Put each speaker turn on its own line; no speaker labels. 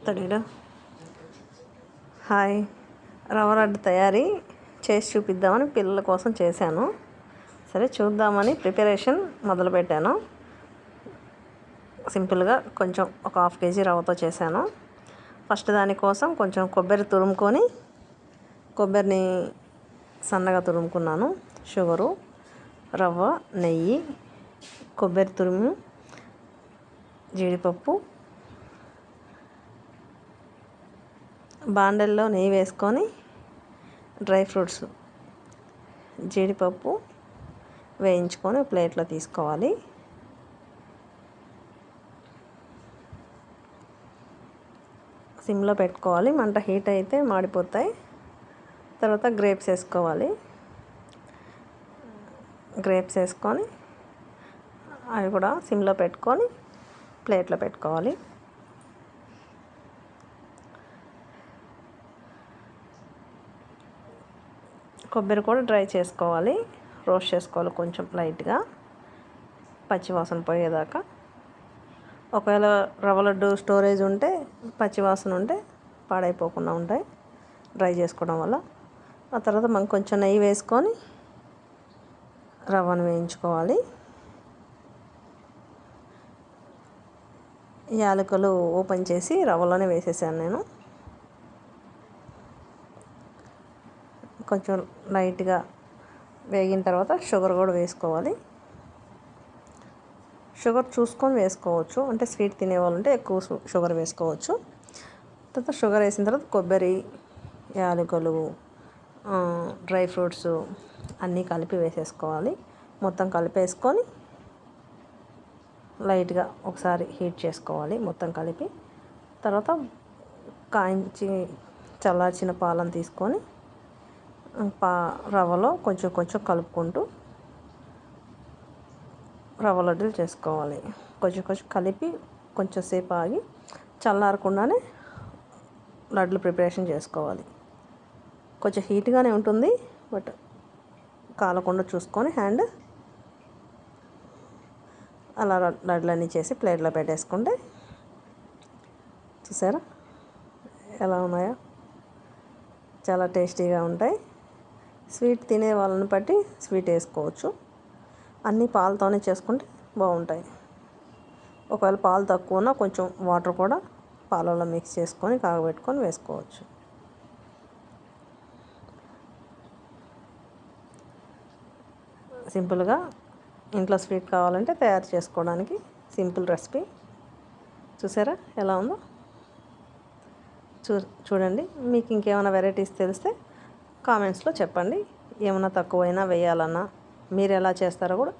చేస్తాడు. హాయ్, రవ్వ లడ్డు తయారీ చేసి చూపిద్దామని పిల్లల కోసం చేశాను. సరే చూద్దామని ప్రిపరేషన్ మొదలుపెట్టాను. సింపుల్గా కొంచెం ఒక 1/2 kg రవ్వతో చేశాను. ఫస్ట్ దానికోసం కొంచెం కొబ్బరి తురుముకొని, కొబ్బరిని సన్నగా తురుముకున్నాను. షుగరు, రవ్వ, నెయ్యి, కొబ్బరి తురుము, జీడిపప్పు, బాండల్లో నెయ్యి వేసుకొని డ్రై ఫ్రూట్స్, జీడిపప్పు వేయించుకొని ప్లేట్లో తీసుకోవాలి. సిమ్లో పెట్టుకోవాలి, మంట హీట్ అయితే మాడిపోతాయి. తర్వాత గ్రేప్స్ వేసుకోవాలి. గ్రేప్స్ వేసుకొని అవి కూడా సిమ్లో పెట్టుకొని ప్లేట్లో పెట్టుకోవాలి. కొబ్బరి కూడా డ్రై చేసుకోవాలి, రోస్ట్ చేసుకోవాలి కొంచెం లైట్గా, పచ్చివాసన పోయేదాకా. ఒకవేళ రవ్వ లడ్డు స్టోరేజ్ ఉంటే, పచ్చివాసన ఉంటే పాడైపోకుండా ఉంటాయి డ్రై చేసుకోవడం వల్ల. ఆ తర్వాత మనం కొంచెం నెయ్యి వేసుకొని రవ్వను వేయించుకోవాలి. యాలకులు ఓపెన్ చేసి రవ్వలోనే వేసేసాను నేను. కొంచెం లైట్గా వేగిన తర్వాత షుగర్ కూడా వేసుకోవాలి. షుగర్ చూసుకొని వేసుకోవచ్చు, అంటే స్వీట్ తినేవాళ్ళు ఉంటే ఎక్కువ షుగర్ వేసుకోవచ్చు. తర్వాత షుగర్ వేసిన తర్వాత కొబ్బరి, యాలకులు, డ్రై ఫ్రూట్స్ అన్నీ కలిపి వేసేసుకోవాలి. మొత్తం కలిపేసుకొని లైట్గా ఒకసారి హీట్ చేసుకోవాలి మొత్తం కలిపి. తర్వాత కాయించి చల్లార్చిన పాలను తీసుకొని రవ్వలో కొంచెం కొంచెం కలుపుకుంటూ రవ్వ లడ్డూలు చేసుకోవాలి. కొంచెం కొంచెం కలిపి కొంచెం సేపు ఆగి చల్లారకుండానే లడ్డులు ప్రిపరేషన్ చేసుకోవాలి. కొంచెం హీట్గానే ఉంటుంది, బట్ కాలకుండా చూసుకొని హ్యాండ్ అలా లడ్డులన్నీ చేసి ప్లేట్లో పెట్టేసుకుంటే, చూసారా ఎలా ఉన్నాయో, చాలా టేస్టీగా ఉంటాయి. స్వీట్ తినే వాళ్ళని బట్టి స్వీట్ వేసుకోవచ్చు. అన్నీ పాలతోనే చేసుకుంటే బాగుంటాయి. ఒకవేళ పాలు తక్కువ ఉన్నా కొంచెం వాటర్ కూడా పాలలో మిక్స్ చేసుకొని కాగబెట్టుకొని వేసుకోవచ్చు. సింపుల్గా ఇంట్లో స్వీట్ కావాలంటే తయారు చేసుకోవడానికి సింపుల్ రెసిపీ. చూసారా ఎలా ఉందో? చూడండి. మీకు ఇంకేమైనా వెరైటీస్ తెలిస్తే కామెంట్స్లో చెప్పండి. ఏమైనా తక్కువైనా వేయాలన్నా మీరు ఎలా చేస్తారో కూడా